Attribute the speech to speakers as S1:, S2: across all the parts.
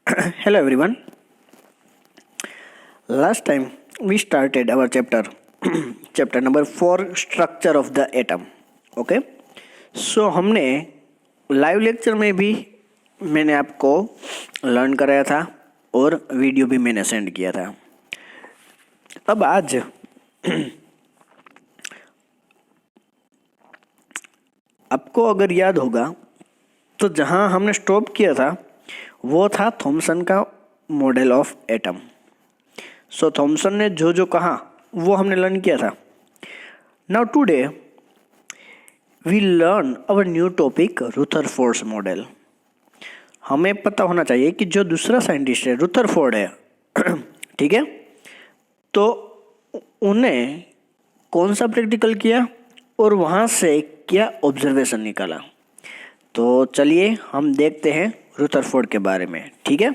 S1: Hello everyone. Last time we started our chapter number 4, structure of the atom. Okay. So हमने live lecture में भी मैंने आपको learn कराया था और वीडियो भी मैंने सेंड किया था. अब आज आपको अगर याद होगा तो जहां हमने स्टॉप किया था वो था थॉमसन का model of atom. So Thomson ने जो जो कहा वो हमने लर्न किया था. Now today we learn our new topic Rutherford model. हमें पता होना चाहिए कि जो दूसरा साइंटिस्ट है रुदरफोर्ड है, ठीक है, तो उन्हें कौन सा प्रैक्टिकल किया और वहाँ से क्या ऑब्जर्वेशन निकाला. तो चलिए हम देखते हैं रुदरफोर्ड के बारे में. ठीक है,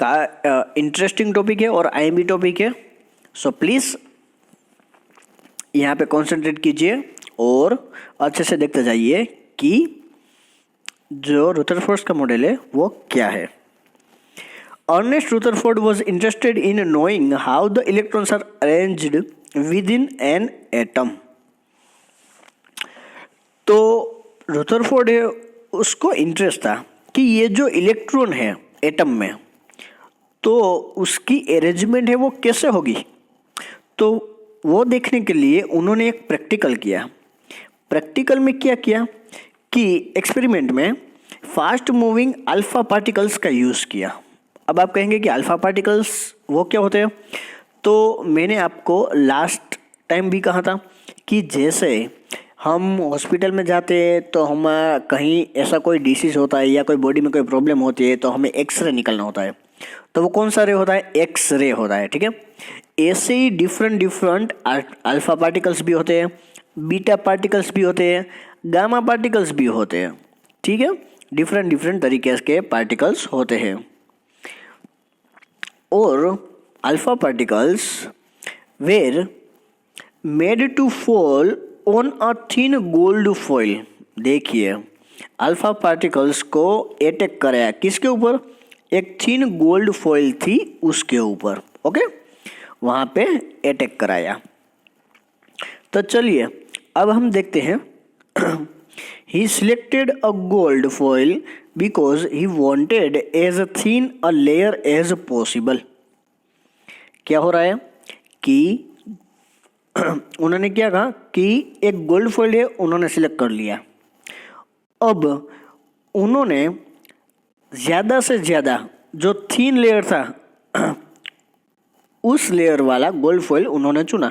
S1: का इंटरेस्टिंग टॉपिक है और आईएमपी टॉपिक है. सो प्लीज़ यहाँ पे कंसंट्रेट कीजिए और अच्छे से देखते जाइए कि जो रुदरफोर्ड का मॉडल है वो क्या है. Ernest Rutherford was interested in knowing how the electrons are arranged within an atom. तो रुदरफोर्ड है उसको इंटरेस्ट था कि ये जो इलेक्ट्रॉन है एटम में तो उसकी अरेंजमेंट है वो कैसे होगी. तो वो देखने के लिए उन्होंने एक प्रैक्टिकल किया. प्रैक्टिकल में क्या किया कि एक्सपेरिमेंट में फास्ट मूविंग अल्फा पार्टिकल्स का यूज़ किया. अब आप कहेंगे कि अल्फा पार्टिकल्स वो क्या होते हैं. तो मैंने आपको लास्ट टाइम भी कहा था कि जैसे हम हॉस्पिटल में जाते हैं तो हम कहीं ऐसा कोई डिसीज़ होता है या कोई बॉडी में कोई प्रॉब्लम होती है तो हमें एक्सरे निकलना होता है. तो वो कौन सा रे होता है, एक्सरे होता है. ठीक है, ऐसे ही डिफरेंट अल्फा पार्टिकल्स भी होते हैं, बीटा पार्टिकल्स भी होते हैं, गामा पार्टिकल्स भी होते हैं. ठीक है, डिफरेंट तरीके के पार्टिकल्स होते हैं. और alpha particles were made to fall on a thin gold foil. देखिए अल्फा पार्टिकल्स को अटैक कराया किसके ऊपर, एक थिन गोल्ड फॉइल थी उसके ऊपर. ओके, वहाँ पे अटैक कराया. तो चलिए अब हम देखते हैं. He selected a gold foil because he wanted as thin a layer as possible. क्या हो रहा है कि उन्होंने क्या कहा कि एक गोल्ड फॉइल है उन्होंने सिलेक्ट कर लिया. अब उन्होंने ज़्यादा से ज़्यादा जो थीन लेयर था उस लेयर वाला गोल्ड फॉइल उन्होंने चुना.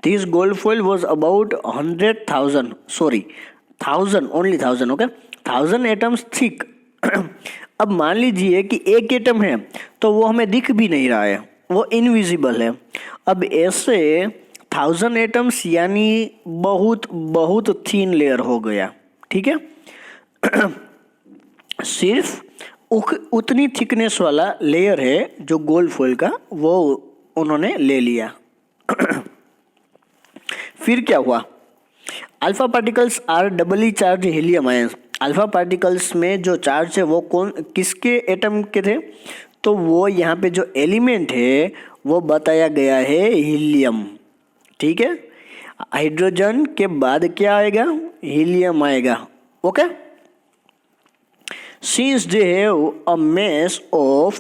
S1: This gold foil was about 100,000 only 1000. Okay, 1000 atoms thick. अब मान लीजिए कि एक एटम है तो वो हमें दिख भी नहीं रहा है, वो इनविजिबल है. अब ऐसे 1000 एटम्स यानी बहुत थीन लेयर हो गया. ठीक है, सिर्फ उतनी थिकनेस वाला लेयर है जो गोल्ड फॉइल का, वो उन्होंने ले लिया. फिर क्या हुआ, alpha particles are doubly charged helium ions. Alpha particles में जो चार्ज है वो किसके एटम के थे, तो वो यहाँ पे जो एलिमेंट है वो बताया गया है हीलियम. ठीक है, हाइड्रोजन के बाद क्या आएगा, हीलियम आएगा. Okay, since they have a mass of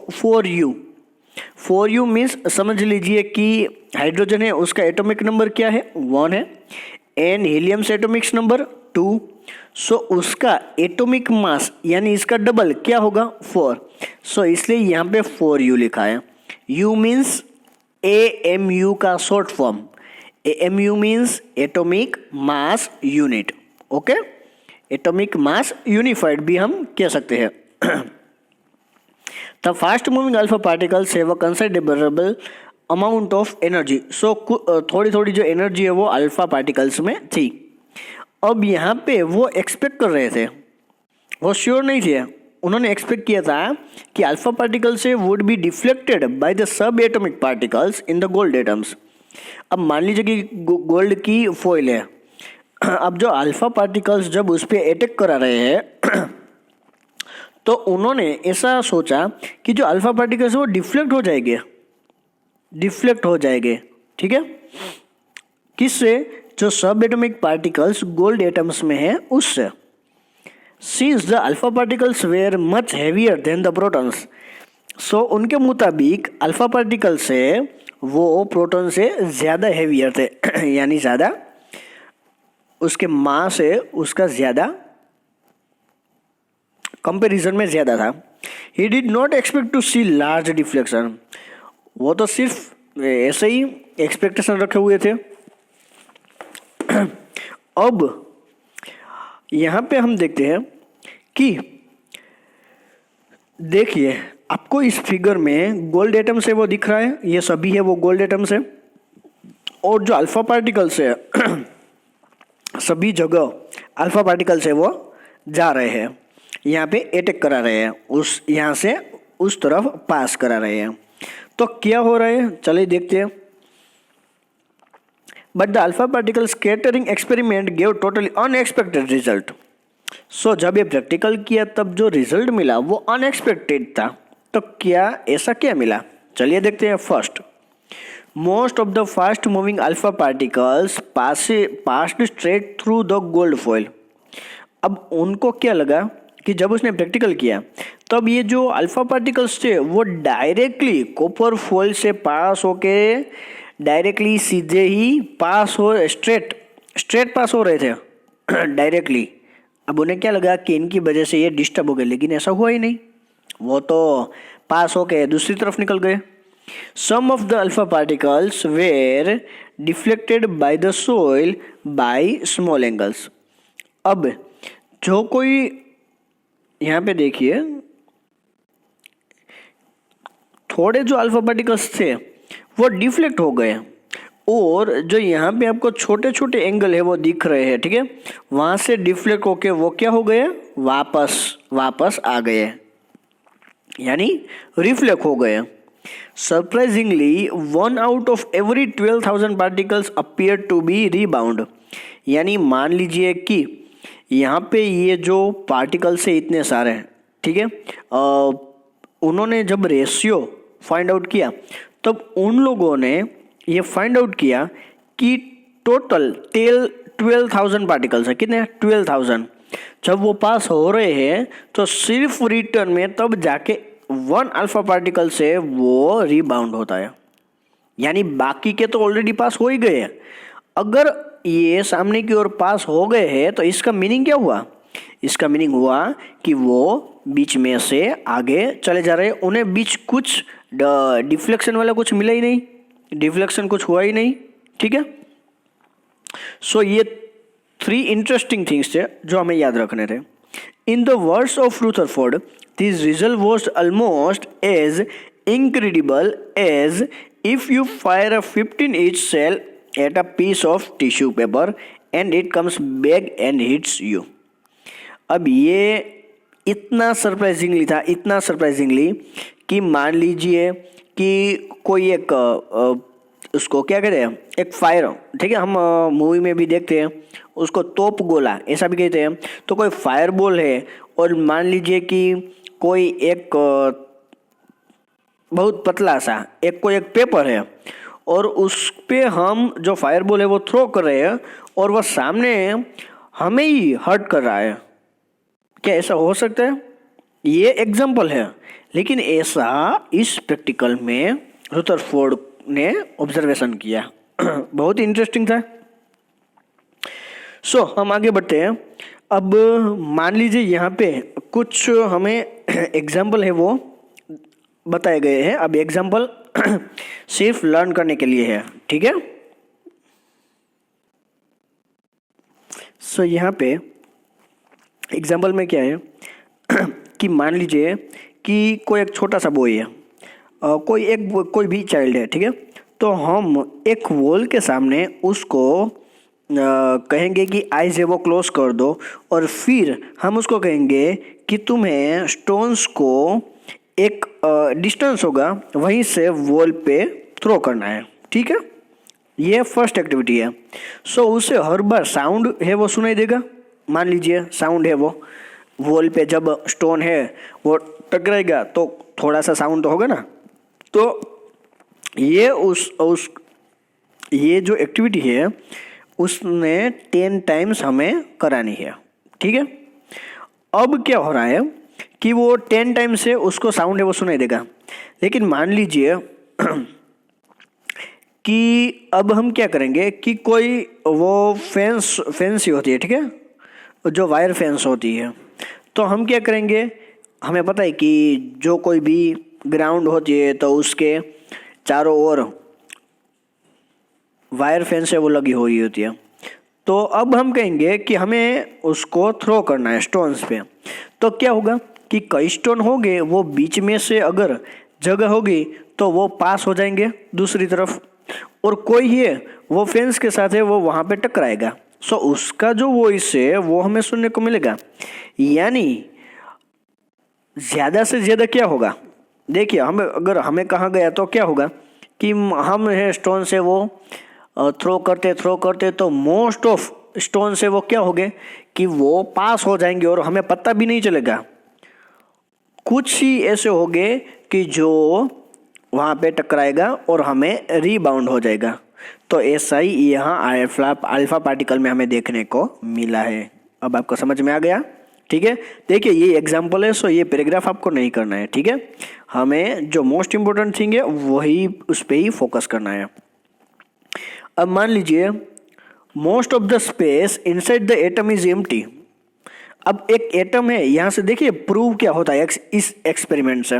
S1: 4u means समझ लीजिए कि हाइड्रोजन है उसका एटॉमिक नंबर क्या है, 1 है, एंड हीलियम से एटॉमिक नंबर 2. सो उसका एटॉमिक मास यानी इसका डबल क्या होगा, 4. सो इसलिए यहाँ पे 4u लिखा है. u मीन्स AMU का short form. AMU means atomic mass unit. Okay, atomic mass unified भी हम कह सकते हैं. The fast moving alpha particles have a considerable amount of energy. So थोड़ी जो एनर्जी है वो अल्फा पार्टिकल्स में थी. अब यहाँ पे वो एक्सपेक्ट कर रहे थे, वो श्योर नहीं थे, उन्होंने एक्सपेक्ट किया था कि अल्फा पार्टिकल से would be deflected by the sub atomic particles in the gold atoms. अब मान लीजिए कि गोल्ड की फॉइल है, अब जो अल्फा पार्टिकल्स जब उस पर अटैक करा रहे हैं तो उन्होंने ऐसा सोचा कि जो अल्फा पार्टिकल्स है वो डिफ्लेक्ट हो जाएंगे, ठीक है, किससे? जो सब एटॉमिक पार्टिकल्स गोल्ड एटम्स में है उससे। Since the alpha particles were much heavier than the protons, so उनके मुताबिक अल्फा पार्टिकल्स है वो प्रोटॉन से ज़्यादा हेवियर थे यानी ज़्यादा उसके मास है उसका ज़्यादा कंपैरिजन में ज़्यादा था। He did not expect to see large deflection, वो तो सिर्फ ऐसे ही एक्सपेक्टेशन रखे हुए थे। अब यहाँ पे हम देखते हैं कि देखिए आपको इस फिगर में गोल्ड एटम्स है वो दिख रहा है, ये सभी है वो गोल्ड एटम्स है, और जो अल्फा पार्टिकल्स है सभी जगह अल्फा पार्टिकल्स है वो जा रहे हैं, यहाँ पे अटैक करा रहे हैं, उस यहाँ से उस तरफ पास करा रहे हैं। तो क्या हो रहा है चलिए देखते हैं। But the alpha particle scattering experiment gave totally unexpected result. So जब ये प्रैक्टिकल किया तब जो रिजल्ट मिला वो अनएक्सपेक्टेड था। तो क्या ऐसा क्या मिला चलिए देखते हैं। First, most of the fast moving alpha particles passed straight through the gold foil. अब उनको क्या लगा कि जब उसने प्रैक्टिकल किया तब ये जो अल्फा पार्टिकल्स थे वो डायरेक्टली कॉपर फॉइल से पास होके डायरेक्टली सीधे ही पास हो स्ट्रेट पास हो रहे थे डायरेक्टली। अब उन्हें क्या लगा कि इनकी वजह से ये डिस्टर्ब हो गए, लेकिन ऐसा हुआ ही नहीं, वो तो पास होके दूसरी तरफ निकल गए। Some of the alpha particles were deflected by the foil by small angles. अब जो कोई यहाँ पे देखिए थोड़े जो अल्फा पार्टिकल्स थे वो डिफ्लेक्ट हो गए, और जो यहाँ पे आपको छोटे छोटे एंगल है वो दिख रहे हैं, ठीक है, वहाँ से डिफ्लेक्ट होके वो क्या हो गए, वापस आ गए, यानी रिफ्लेक्ट हो गए। Surprisingly 1 out of every 12,000 particles appear to be rebound. यानी मान लीजिए कि यहाँ पे ये जो पार्टिकल्स है इतने सारे हैं, ठीक है, उन्होंने जब रेशियो फाइंड आउट किया तब उन लोगों ने ये फाइंड आउट किया कि टोटल 12,000 पार्टिकल्स है। कितने? 12,000। जब वो पास हो रहे हैं तो सिर्फ रिटर्न में तब जाके 1 अल्फा पार्टिकल से वो रिबाउंड होता है, यानी बाकी के तो ऑलरेडी पास हो ही गए हैं। अगर ये सामने की ओर पास हो गए हैं तो इसका मीनिंग क्या हुआ? इसका मीनिंग हुआ कि वो बीच में से आगे चले जा रहे हैं, उन्हें बीच कुछ डिफ्लेक्शन वाला कुछ मिला ही नहीं, डिफ्लेक्शन कुछ हुआ ही नहीं, ठीक है। सो ये 3 इंटरेस्टिंग थिंग्स थे जो हमें याद रखने थे। In the words of Rutherford, this result was almost as incredible as if you fire a 15-inch shell at a piece of tissue paper and it comes back and hits you। अब ये इतना surprisingly कि मान लीजिए कि कोई एक उसको क्या कहते हैं, एक फायर, ठीक है, हम मूवी में भी देखते हैं उसको तोप गोला ऐसा भी कहते हैं। तो कोई फायर बॉल है और मान लीजिए कि कोई एक बहुत पतला सा कोई एक पेपर है और उस पे हम जो फायर बॉल है वो थ्रो कर रहे हैं और वह सामने हमें ही हर्ट कर रहा है। क्या ऐसा हो सकता है? ये एग्जाम्पल है, लेकिन ऐसा इस प्रैक्टिकल में रुदरफोर्ड ने ऑब्जर्वेशन किया। बहुत ही इंटरेस्टिंग था। सो हम आगे बढ़ते हैं। अब मान लीजिए यहाँ पे कुछ हमें एग्जाम्पल है वो बताए गए हैं। अब एग्जाम्पल सिर्फ लर्न करने के लिए है, ठीक है। सो यहाँ पे एग्जाम्पल में क्या है कि मान लीजिए कि कोई एक छोटा सा बॉय है, कोई भी चाइल्ड है, ठीक है। तो हम एक वॉल के सामने उसको कहेंगे कि आइज है वो क्लोज कर दो, और फिर हम उसको कहेंगे कि तुम्हें स्टोन्स को एक डिस्टेंस होगा वहीं से वॉल पे थ्रो करना है, ठीक है। ये फर्स्ट एक्टिविटी है। सो उसे हर बार साउंड है वो सुनाई देगा। मान लीजिए साउंड है वो वॉल पे जब स्टोन है वो टकराएगा तो थोड़ा सा साउंड तो होगा ना। तो ये जो एक्टिविटी है उसने 10 टाइम्स हमें करानी है, ठीक है। अब क्या हो रहा है कि वो 10 टाइम से उसको साउंड है वो सुनाई देगा, लेकिन मान लीजिए कि अब हम क्या करेंगे कि कोई वो फेंस ही होती है, ठीक है, जो वायर फेंस होती है, तो हम क्या करेंगे, हमें पता है कि जो कोई भी ग्राउंड होती है तो उसके चारों ओर वायर फेंस है वो लगी हुई होती है। तो अब हम कहेंगे कि हमें उसको थ्रो करना है स्टोन्स पे। तो क्या होगा कि कई स्टोन होंगे, वो बीच में से अगर जगह होगी तो वो पास हो जाएंगे दूसरी तरफ, और कोई है वो फेंस के साथ है वो वहाँ पे टकराएगा। सो उसका जो वॉइस है वो हमें सुनने को मिलेगा। यानी ज़्यादा से ज़्यादा क्या होगा, देखिए अगर हमें कहा गया तो क्या होगा कि हम है स्टोन से वो थ्रो करते तो मोस्ट ऑफ स्टोन से वो क्या हो गए कि वो पास हो जाएंगे और हमें पता भी नहीं चलेगा। कुछ ही ऐसे हो गए कि जो वहाँ पे टकराएगा और हमें रीबाउंड हो जाएगा। तो ऐसा ही यहाँ अल्फा पार्टिकल में हमें देखने को मिला है। अब आपको समझ में आ गया, ठीक है। देखिए ये एग्जाम्पल है, सो ये पैराग्राफ आपको नहीं करना है, ठीक है। हमें जो मोस्ट इम्पोर्टेंट थिंग है वही उस पर ही फोकस करना है। अब मान लीजिए most of the space inside the atom is empty. अब एक एटम है, यहाँ से देखिए प्रूव क्या होता है इस एक्सपेरिमेंट से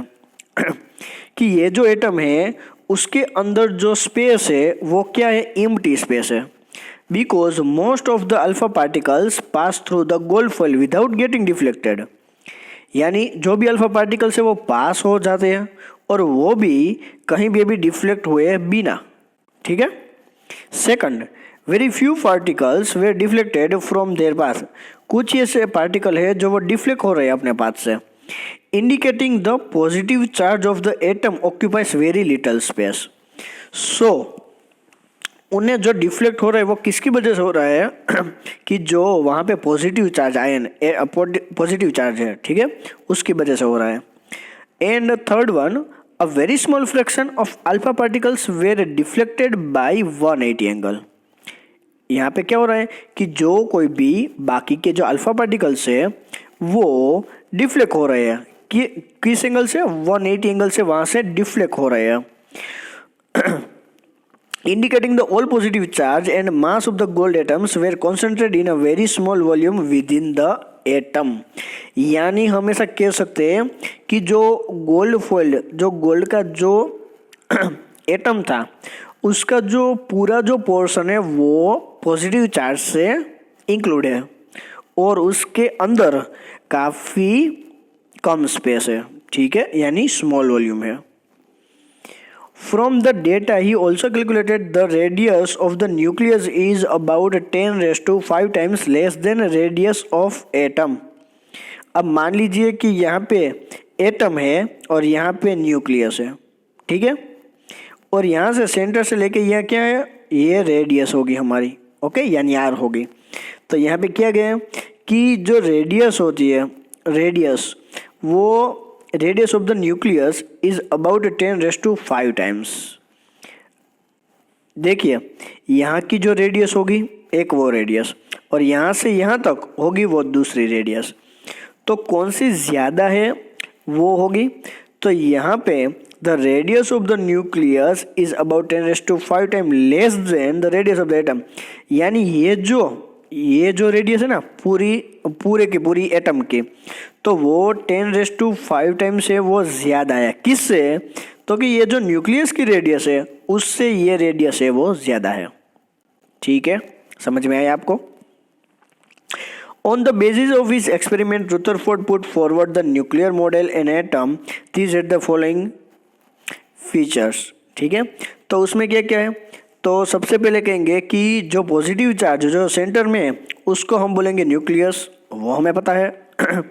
S1: कि ये जो एटम है उसके अंदर जो स्पेस है वो क्या है, एम्प्टी स्पेस है। Because most of the alpha particles pass through the gold foil without getting deflected. यानी जो भी अल्फा पार्टिकल्स है वो पास हो जाते हैं और वो भी कहीं भी डिफ्लेक्ट हुए बिना, ठीक है। Second, very few particles way deflected from there path. कुछ ऐसे पार्टिकल है जो वो डिफ्लेक्ट हो रहे हैं अपने पाथ से, indicating the positive charge of the atom occupies very little space. So उन्हें जो डिफ्लेक्ट हो रहा है वो किसकी वजह से हो रहा है कि जो वहाँ पे positive charge ion positive charge है, ठीक है, उसकी वजह से हो रहा है। And third one, a very small fraction of alpha particles were deflected by 180 angle. यहाँ पे क्या हो रहा है कि जो कोई भी बाकी के जो अल्फा पार्टिकल्स है वो डिफ्लेक्ट हो रहे हैं कि किस एंगल से, 180 एंगल से वहाँ से डिफ्लेक्ट हो रहे हैं। Indicating the all positive charge and mass of the gold atoms were concentrated in a very small volume within the atom। यानी हम ऐसा कह सकते हैं कि जो गोल्ड फॉइल, जो गोल्ड का जो एटम था उसका जो पूरा जो पोर्शन है वो पॉजिटिव चार्ज से इंक्लूड है और उसके अंदर काफ़ी कम स्पेस है, ठीक है, यानी स्मॉल वॉल्यूम है। From the data, he also calculated the radius of the nucleus is about 10⁵ times less than radius of atom। अब मान लीजिए कि यहाँ पे एटम है और यहाँ पे न्यूक्लियस है, ठीक है, और यहाँ से सेंटर से लेके यह क्या है, ये रेडियस होगी हमारी, ओके, यानी आर होगी। तो यहाँ पे क्या गया कि जो रेडियस होती है, radius of the nucleus is about 10⁵ times. देखिए यहाँ की जो रेडियस होगी एक वो रेडियस और यहाँ से यहाँ तक होगी वो दूसरी रेडियस। तो कौन सी ज़्यादा है वो होगी, तो यहाँ पे the radius of the nucleus is about 10⁵ time less than the radius of the atom. यानी ये जो रेडियस है ना पूरे की पूरी एटम की, तो वो 10⁵ टाइम से वो ज़्यादा है। किससे, तो कि ये जो न्यूक्लियस की रेडियस है उससे ये रेडियस है वो ज़्यादा है, ठीक है, समझ में आया आपको। On the basis of his experiment Rutherford put forward the nuclear model an atom this at the following features, ठीक है। तो उसमें क्या क्या है, तो सबसे पहले कहेंगे कि जो पॉजिटिव चार्ज जो सेंटर में है उसको हम बोलेंगे न्यूक्लियस, वो हमें पता है।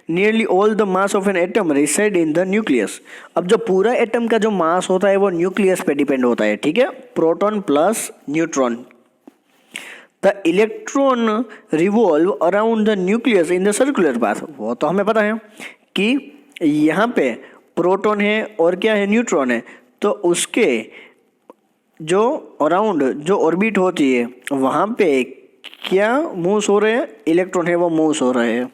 S1: Nearly all the mass of an atom reside in the nucleus. अब जो पूरा एटम का जो मास होता है वो न्यूक्लियस पे डिपेंड होता है, ठीक है, proton plus neutron. The electron revolve around the nucleus in the circular path. वो तो हमें पता है कि यहाँ पे प्रोटॉन है और क्या है, न्यूट्रॉन है, तो उसके जो अराउंड जो ऑर्बिट होती है वहाँ पे क्या मूव्स हो रहे हैं, इलेक्ट्रॉन है वो मूव्स हो रहे हैं।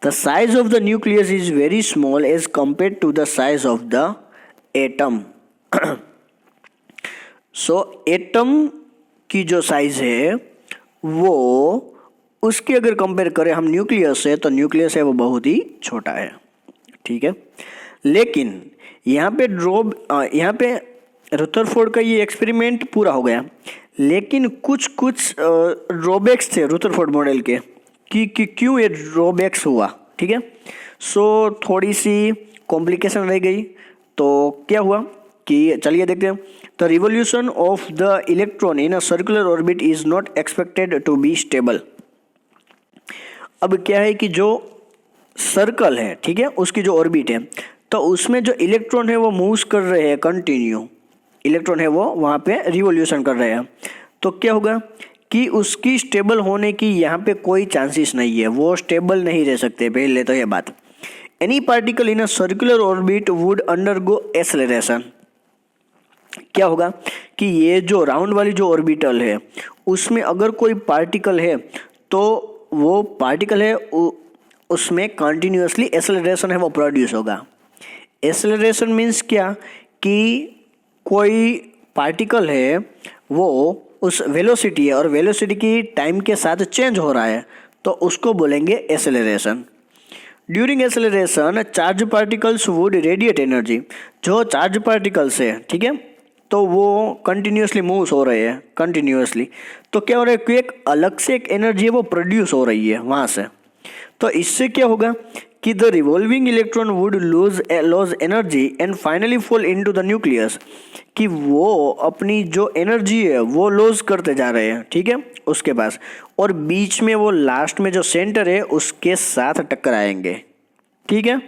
S1: The size of the nucleus is very small as compare to the size of the atom. So atom की जो साइज है वो उसके अगर कंपेयर करें हम न्यूक्लियस से, तो न्यूक्लियस है वो बहुत ही छोटा है, ठीक है। लेकिन यहाँ पे रुदरफोर्ड का ये एक्सपेरिमेंट पूरा हो गया, लेकिन कुछ ड्रॉबैक्स थे रुदरफोर्ड मॉडल के कि क्यों ये ड्रॉबैक्स हुआ, ठीक है। सो थोड़ी सी कॉम्प्लिकेशन रह गई, तो क्या हुआ कि चलिए देखते हैं। The revolution of the electron in a circular orbit is not expected to be stable. अब क्या है कि जो सर्कल है, ठीक है, उसकी जो ऑर्बिट है, तो उसमें जो इलेक्ट्रॉन है वो मूव्स कर रहे हैं कंटिन्यू, इलेक्ट्रॉन है वो वहाँ पे रिवोल्यूशन कर रहे हैं। तो क्या होगा कि उसकी स्टेबल होने की यहाँ पे कोई चांसेस नहीं है, वो स्टेबल नहीं रह सकते, पहले तो ये बात। Any particle in a circular orbit would undergo acceleration. क्या होगा कि ये जो राउंड वाली जो ऑर्बिटल है उसमें अगर कोई पार्टिकल है तो वो पार्टिकल है उसमें कंटिन्यूअसली एक्सेलरेशन है वो प्रोड्यूस होगा। एक्सेलरेशन मीन्स क्या कि कोई पार्टिकल है वो उस वेलोसिटी है और वेलोसिटी की टाइम के साथ चेंज हो रहा है, तो उसको बोलेंगे acceleration. During acceleration charge particles would radiate energy. जो चार्ज पार्टिकल्स है, ठीक है, तो वो कंटिन्यूअसली मूव्स हो रहे हैं कंटिन्यूअसली, तो क्या हो रहा है कि एक अलग से एक एनर्जी है वो प्रोड्यूस हो रही है वहाँ से। तो इससे क्या होगा कि the revolving electron would lose energy and finally fall into the nucleus, कि वो अपनी जो एनर्जी है वो लूज करते जा रहे हैं, ठीक है, उसके पास, और बीच में वो लास्ट में जो सेंटर है उसके साथ टकराएंगे, ठीक है।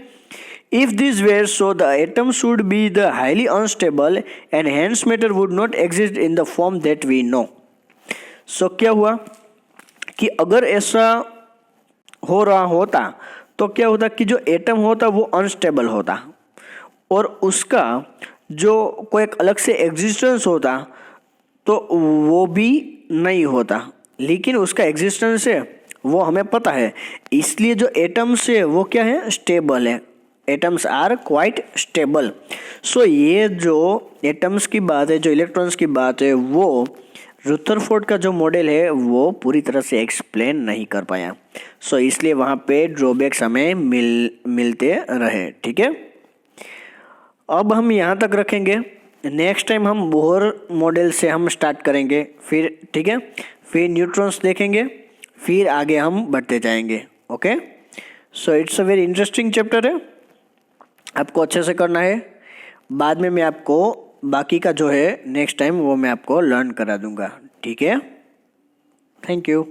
S1: If this were so the atom should be the highly unstable and hence matter would not exist in the form that we know. So क्या हुआ कि अगर ऐसा हो रहा होता तो क्या होता कि जो एटम होता वो अनस्टेबल होता और उसका जो कोई एक अलग से एग्जिस्टेंस होता तो वो भी नहीं होता, लेकिन उसका एग्जिस्टेंस है वो हमें पता है, इसलिए जो एटम्स है वो क्या है, स्टेबल है। Atoms are quite stable. So ये जो एटम्स की बात है, जो इलेक्ट्रॉन्स की बात है, वो रुदरफोर्ड का जो मॉडल है वो पूरी तरह से एक्सप्लेन नहीं कर पाया। सो इसलिए वहाँ पे ड्रॉबैक्स हमें मिलते रहे, ठीक है। अब हम यहाँ तक रखेंगे, नेक्स्ट टाइम हम बोहर मॉडल से हम स्टार्ट करेंगे फिर, ठीक है, फिर न्यूट्रॉन्स देखेंगे, फिर आगे हम बढ़ते जाएंगे। Okay, so it's a very interesting chapter है, आपको अच्छे से करना है। बाद में मैं आपको बाकी का जो है नेक्स्ट टाइम वो मैं आपको लर्न करा दूंगा, ठीक है। Thank you.